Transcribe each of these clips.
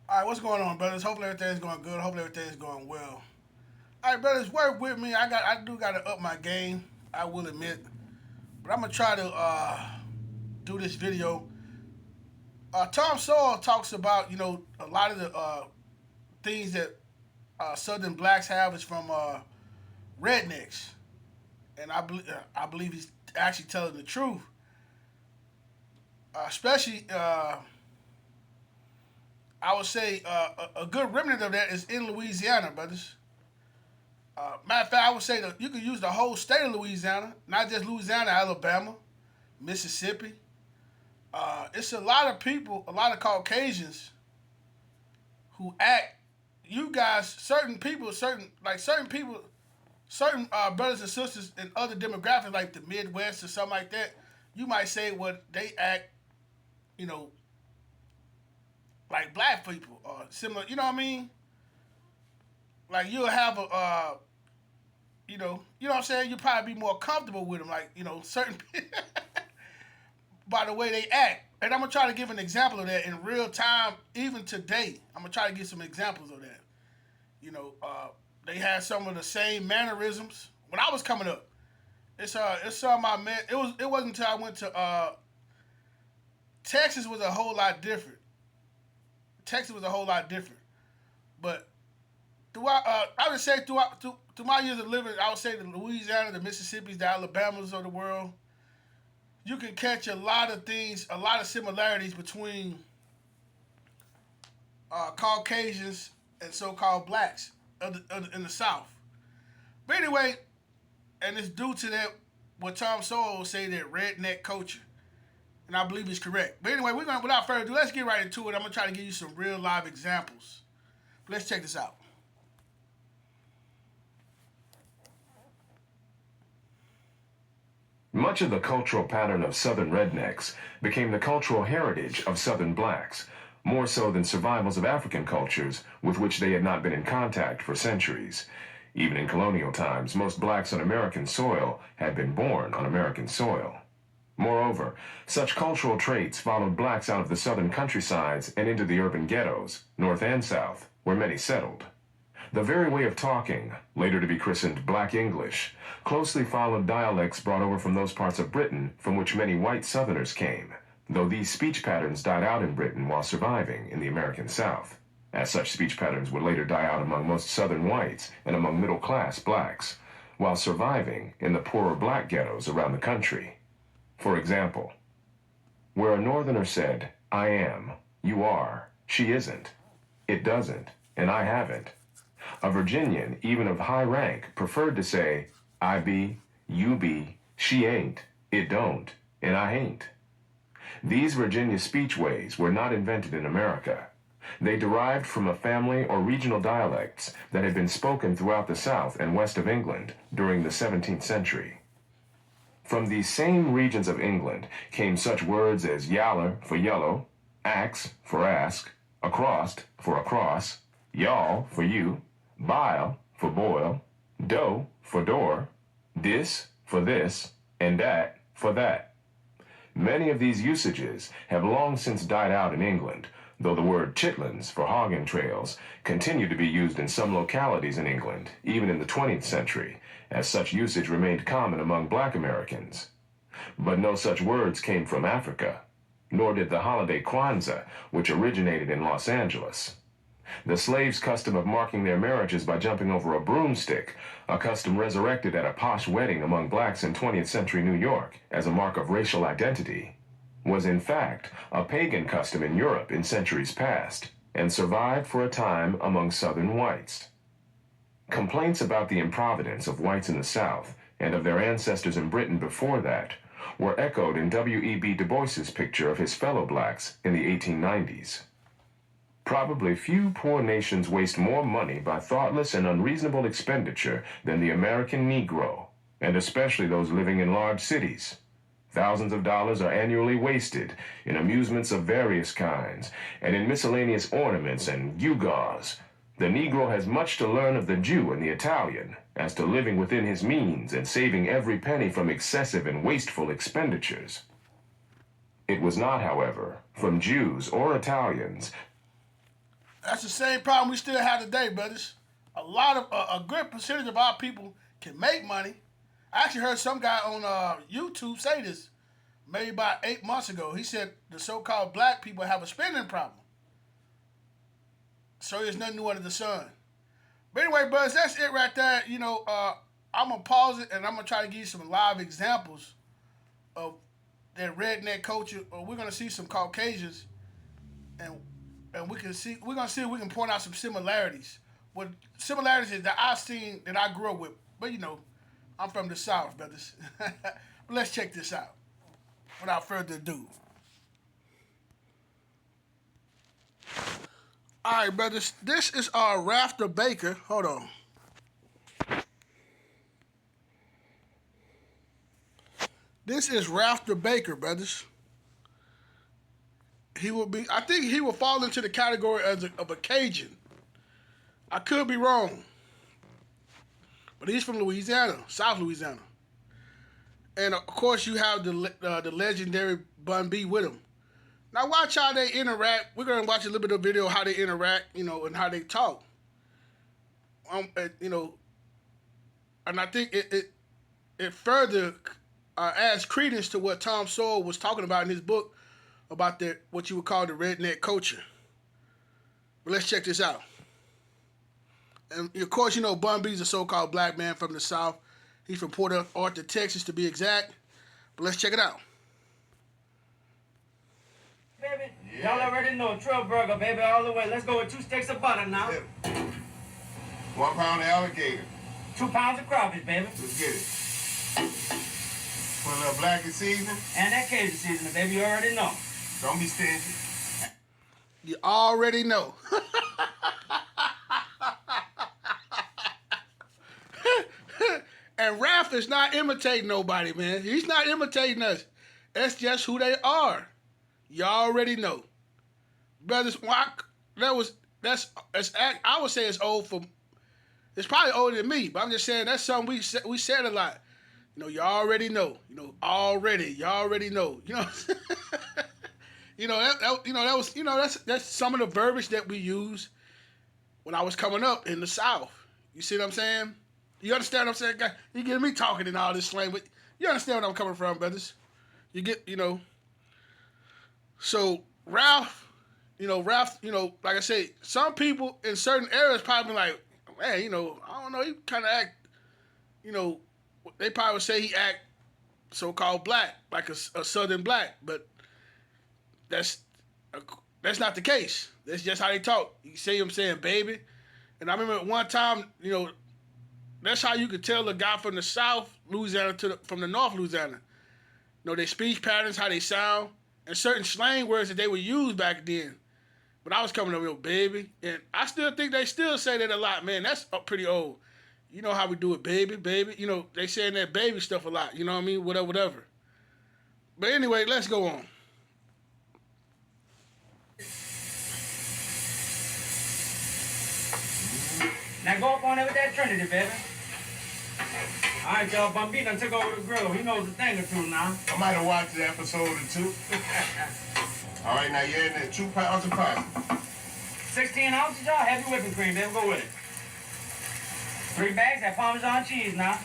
All right, what's going on, brothers? Hopefully everything's going good. Hopefully everything's going well. All right, brothers, work with me. I do got to up my game. I will admit, but I'm gonna try to do this video. Tom Sowell talks about a lot of the things that Southern blacks have is from rednecks, and I believe he's actually telling the truth. Especially, I would say a good remnant of that is in Louisiana, brothers. Matter of fact, I would say that you could use the whole state of Louisiana, not just Louisiana, Alabama, Mississippi. It's a lot of people, a lot of Caucasians who act. You guys, certain people, certain brothers and sisters in other demographics like the Midwest or something like that. You might say what they act, you know, like black people or similar. You know what I mean? Like you'll have you know what I'm saying. You probably be more comfortable with them, like certain by the way they act. And I'm gonna try to give an example of that in real time, even today. I'm gonna try to give some examples of that. You know, they had some of the same mannerisms when I was coming up. It's some I met. It wasn't until I went to Texas was a whole lot different. Texas was a whole lot different. But throughout, I would say through my years of living, I would say the Louisiana, the Mississippi's, the Alabamas of the world, you can catch a lot of things, a lot of similarities between Caucasians and so-called blacks in the South. But anyway, and it's due to that what Tom Sowell will say that redneck culture, and I believe he's correct. But anyway, we're gonna without further ado, let's get right into it. I'm gonna try to give you some real live examples. But let's check this out. Much of the cultural pattern of Southern rednecks became the cultural heritage of Southern blacks, more so than survivals of African cultures with which they had not been in contact for centuries. Even in colonial times, most blacks on American soil had been born on American soil. Moreover, such cultural traits followed blacks out of the southern countrysides and into the urban ghettos, north and south, where many settled. The very way of talking, later to be christened Black English, closely followed dialects brought over from those parts of Britain from which many white Southerners came, though these speech patterns died out in Britain while surviving in the American South, as such speech patterns would later die out among most Southern whites and among middle-class blacks, while surviving in the poorer black ghettos around the country. For example, where a Northerner said, "I am," "you are," "she isn't," "it doesn't," and "I haven't," a Virginian, even of high rank, preferred to say, "I be," "you be," "she ain't," "it don't," and "I ain't." These Virginia speechways were not invented in America. They derived from a family or regional dialects that had been spoken throughout the south and west of England during the 17th century. From these same regions of England came such words as yaller for yellow, axe for ask, acrost for across, y'all for you, bile for boil, do for door, dis for this, and dat for that. Many of these usages have long since died out in England, though the word chitlins for hog entrails continued to be used in some localities in England, even in the 20th century, as such usage remained common among black Americans. But no such words came from Africa, nor did the holiday Kwanzaa, which originated in Los Angeles. The slaves' custom of marking their marriages by jumping over a broomstick, a custom resurrected at a posh wedding among blacks in 20th century New York as a mark of racial identity, was in fact a pagan custom in Europe in centuries past, and survived for a time among Southern whites. Complaints about the improvidence of whites in the South and of their ancestors in Britain before that were echoed in W.E.B. Du Bois's picture of his fellow blacks in the 1890s. Probably few poor nations waste more money by thoughtless and unreasonable expenditure than the American Negro, and especially those living in large cities. Thousands of dollars are annually wasted in amusements of various kinds and in miscellaneous ornaments and gewgaws. The Negro has much to learn of the Jew and the Italian as to living within his means and saving every penny from excessive and wasteful expenditures. It was not, however, from Jews or Italians. That's the same problem we still have today, brothers. A good percentage of our people can make money. I actually heard some guy on YouTube say this maybe about 8 months ago. He said the so-called black people have a spending problem. So there's nothing new under the sun. But anyway, brothers, that's it right there. I'm going to pause it and I'm going to try to give you some live examples of that redneck culture. We're going to see some Caucasians and we're going to see if we can point out some similarities. What similarities that I've seen that I grew up with. But I'm from the South, brothers. But let's check this out. Without further ado. All right, brothers. This is our Rafter Baker. Hold on. This is Rafter Baker, brothers. I think he will fall into the category of a Cajun. I could be wrong. But he's from Louisiana, South Louisiana. And of course you have the legendary Bun B with him. Now watch how they interact. We're going to watch a little bit of video of how they interact, and how they talk. And I think it further adds credence to what Tom Sowell was talking about in his book about what you would call the redneck culture. But let's check this out. And of course, Bun B's a so-called black man from the South. He's from Port Arthur, Texas, to be exact. But let's check it out. Baby, y'all already know Trill Burger, baby, all the way. Let's go with 2 sticks of butter now. 1 pound of alligator. 2 pounds of crawfish, baby. Let's get it. Put a little blackened seasoning. And that Cajun seasoning, baby, you already know. Don't be stingy. You already know. And Ralph is not imitating nobody, man. He's not imitating us. That's just who they are. You already know. Brothers, I would say it's old for, it's probably older than me, but I'm just saying that's something we said a lot. You already know. You already know. That's some of the verbiage that we use when I was coming up in the South. You see what I'm saying? You understand what I'm saying? You get me talking and all this slang, but you understand where I'm coming from, brothers. You get, So Ralph, like I say, some people in certain areas probably like, man, I don't know, he kind of act, they probably would say he act so-called black, like a Southern black, but that's not the case. That's just how they talk. You see him saying baby. And I remember one time, that's how you could tell a guy from the South Louisiana from the North Louisiana. Their speech patterns, how they sound, and certain slang words that they would use back then. But I was coming up with baby, and I still think they still say that a lot, man. That's pretty old. You know how we do it, baby. They saying that baby stuff a lot. You know what I mean? Whatever. But anyway, let's go on. Now go up on there with that Trinity, baby. All right, y'all, Bun B done took over the grill. He knows a thing or two now. I might have watched an episode or 2. All right, now you're in there. 2 pounds of pasta. 16 ounces, y'all. Heavy whipping cream, baby. Go with it. 3 bags of Parmesan cheese now.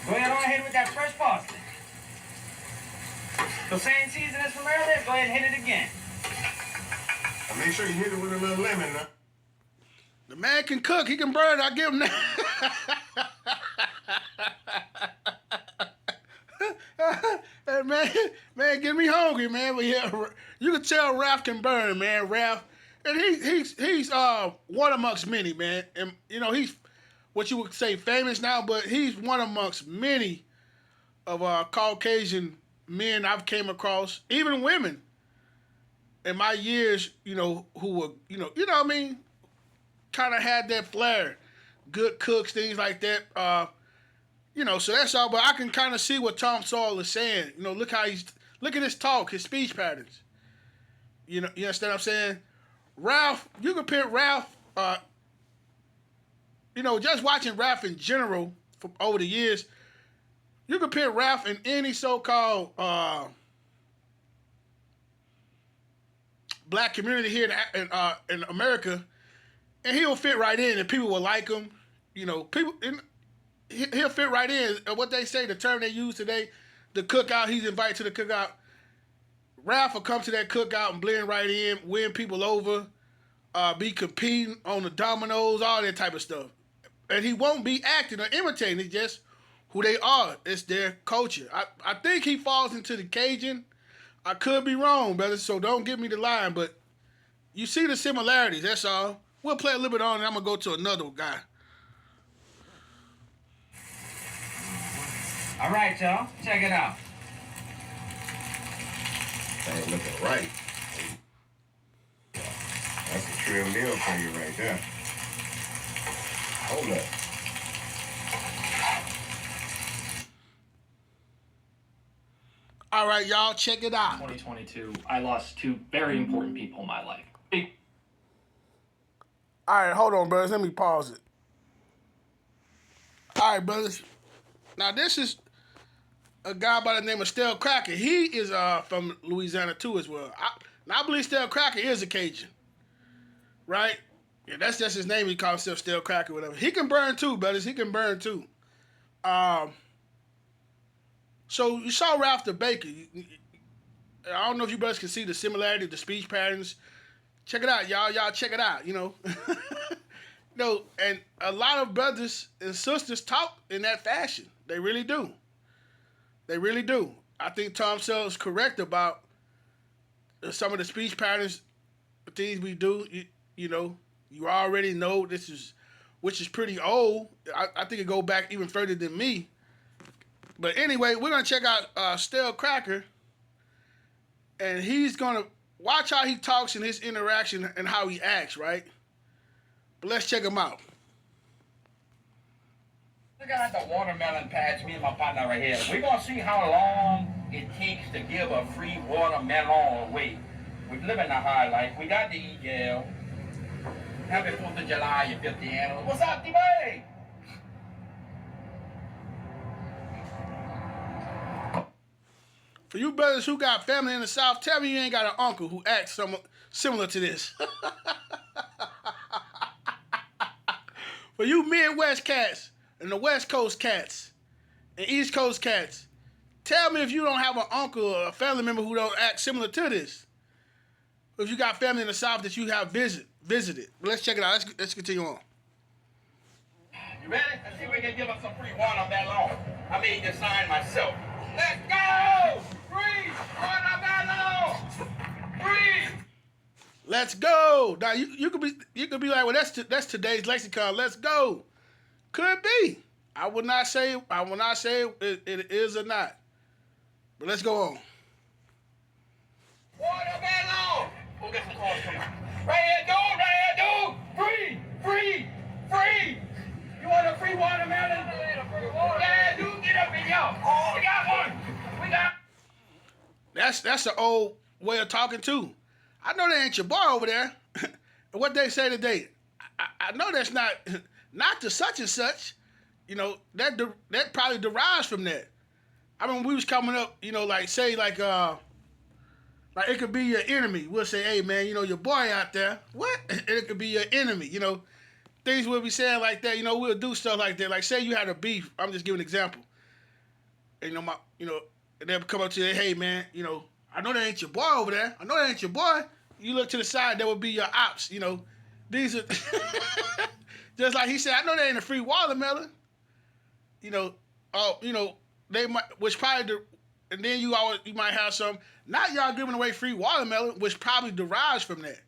Go ahead on hit it with that fresh parsley. The same seasoning as from earlier, go ahead and hit it again. And make sure you hit it with a little lemon now. The man can cook. He can burn. I give him that. Hey, man, get me hungry, man. But yeah, you can tell Ralph can burn, man. Ralph, and he's one amongst many, man. And he's what you would say famous now, but he's one amongst many of Caucasian men I've came across, even women in my years, who were, what I mean, kind of had that flair, good cooks, things like that. So that's all. But I can kind of see what Tom Sowell is saying. Look at his talk, his speech patterns. You understand what I'm saying? Ralph, you compare Ralph. Just watching Ralph in general from over the years, you compare Ralph in any so-called black community here in America, and he'll fit right in, and people will like him. You know, he'll fit right in. And what they say, the term they use today, the cookout. He's invited to the cookout. Ralph will come to that cookout and blend right in, win people over, be competing on the dominoes, all that type of stuff. And he won't be acting or imitating. It's just who they are. It's their culture. I think he falls into the Cajun. I could be wrong, brother, so don't give me the line, but you see the similarities, that's all. We'll play a little bit on, and I'm going to go to another guy. All right, y'all. Check it out. That ain't looking right. That's a trail meal for you right there. Hold up. All right, y'all, check it out. 2022, I lost two very important people in my life. All right, hold on, brothers. Let me pause it. All right, brothers. Now, this is a guy by the name of Stell Cracker. He is from Louisiana, too, as well. I believe Stell Cracker is a Cajun, right? Yeah, that's just his name. He calls himself Stell Cracker, whatever. He can burn, too, brothers. He can burn, too. So you saw Ralph the Baker. I don't know if you brothers can see the similarity, the speech patterns. Check it out, y'all. Y'all check it out, you know. No, and a lot of brothers and sisters talk in that fashion. They really do. They really do. I think Tom Sowell is correct about some of the speech patterns, the things we do. You know, you already know which is pretty old. I think it go back even further than me. But anyway, we're going to check out Stell Cracker, and he's going to watch how he talks in his interaction and how he acts, right? But let's check him out. Look at the watermelon patch, me and my partner right here. We're going to see how long it takes to give a free watermelon away. We're living a high life. We got to eat jail. Happy 4th of July, you filthy animal. What's up, D-Buddy? For you brothers who got family in the South, tell me you ain't got an uncle who acts similar to this. For you Midwest cats and the West Coast cats and East Coast cats, tell me if you don't have an uncle or a family member who don't act similar to this. If you got family in the South that you have visited. But let's check it out. Let's continue on. You ready? Let's see if we can give us some free watermelon. I made this sign myself. Let's go! Free watermelon! Free! Let's go. Now you could be like, well, that's today's lexicon. Let's go. Could be. I will not say it is or not. But let's go on. Watermelon! We'll get some calls coming. Right here, dude! Free! Free! Free! You want a free watermelon? Yeah, dude, get up and yo! Oh, we got one! We got. That's an old way of talking too. I know that ain't your boy over there. And what they say today, I know that's not to such and such. You know, that probably derives from that. I mean, when we was coming up, you know, like it could be your enemy. We'll say, hey man, you know, your boy out there. What? And it could be your enemy, you know. Things we'll be saying like that, you know, we'll do stuff like that. Like say you had a beef, I'm just giving an example. And and they'll come up to you, hey man, you know, I know that ain't your boy over there. I know that ain't your boy. You look to the side, that would be your ops, you know. These are just like he said, I know that ain't a free watermelon. You know, they might, which probably, and then you might have some, not y'all giving away free watermelon, which probably derives from that.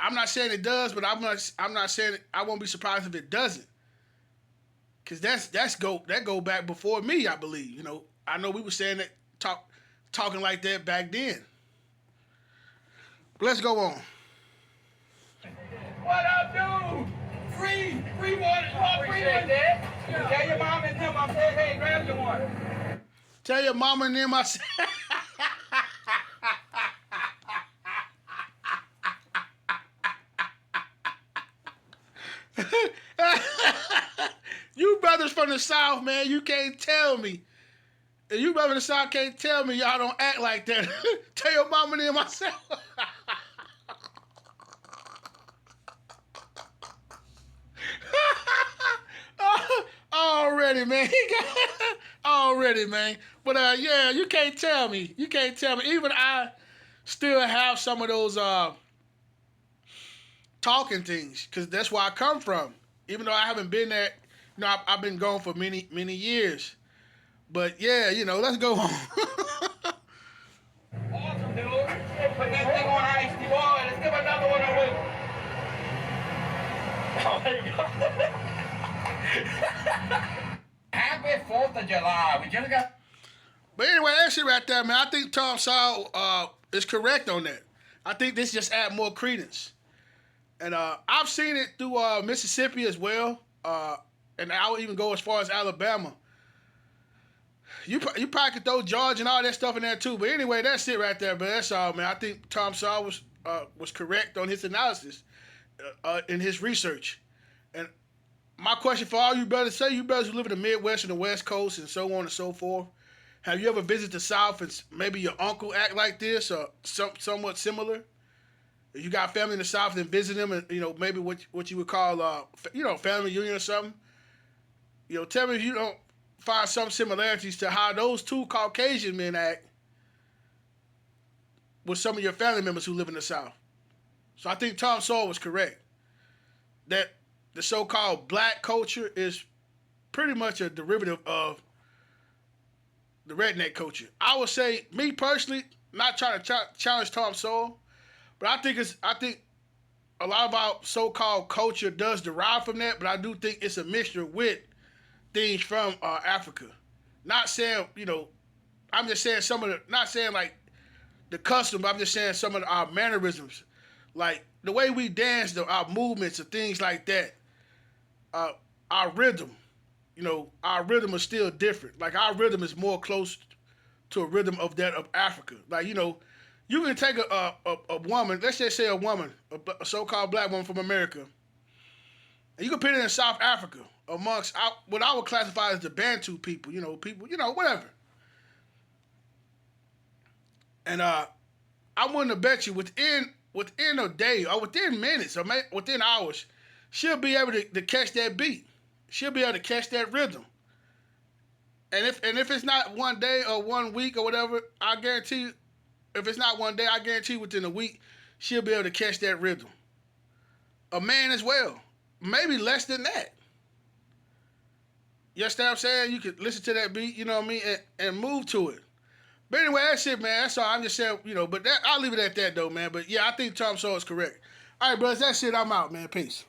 I'm not saying it does, but I'm not saying I won't be surprised if it doesn't. Cause that go back before me, I believe. You know, I know we were saying that talking like that back then. But let's go on. What up, dude? Free water, free one, Dad. Tell your mom and them I said, hey, grab you one. Tell your mama and them I said. You brothers from the South, man, you can't tell me. And you brothers from the South can't tell me y'all don't act like that. Tell your mama and them myself. already, man. He got already, man. But yeah, you can't tell me. You can't tell me. Even I still have some of those talking things, because that's where I come from. Even though I haven't been there, I've been gone for many, many years. But yeah, let's go on. Awesome, dude. Put that thing on ice, boy. Let's give another one away. Oh, there you go. Happy 4th of July. We just got. But anyway, that shit right there, man. I think Tom Sowell is correct on that. I think this just add more credence. And I've seen it through Mississippi as well. And I'll even go as far as Alabama. You probably could throw Georgia and all that stuff in there too. But anyway, that's it right there. But that's all, man. I think Tom Sowell was correct on his analysis in his research. And my question for all you brothers, say you brothers who live in the Midwest and the West Coast and so on and so forth, have you ever visited the South and maybe your uncle act like this or somewhat similar? If you got family in the South and visit them and, maybe what you would call, family reunion or something, tell me if you don't find some similarities to how those two Caucasian men act with some of your family members who live in the South. So I think Tom Sowell was correct. That the so-called black culture is pretty much a derivative of the redneck culture. I would say, me personally, not trying to challenge Tom Sowell, but I think a lot of our so-called culture does derive from that, but I do think it's a mixture with things from Africa. Not saying, I'm just saying not saying like the custom, but I'm just saying some of our mannerisms. Like the way we dance, our movements and things like that. Our rhythm, our rhythm is still different. Like our rhythm is more close to a rhythm of that of Africa. Like, you can take a woman, let's just say a woman, a so-called black woman from America, and you can put it in South Africa amongst what I would classify as the Bantu people, whatever. And I'm willing to bet you within a day or within minutes or within hours, she'll be able to catch that beat. She'll be able to catch that rhythm. And if it's not one day or 1 week or whatever, I guarantee you, if it's not one day, I guarantee you within a week, she'll be able to catch that rhythm. A man as well. Maybe less than that. You understand what I'm saying? You could listen to that beat, you know what I mean, and move to it. But anyway, that's it, man. That's all. I'm just saying, but I'll leave it at that, though, man. But yeah, I think Tom Sowell is correct. All right, brothers, that's it. I'm out, man. Peace.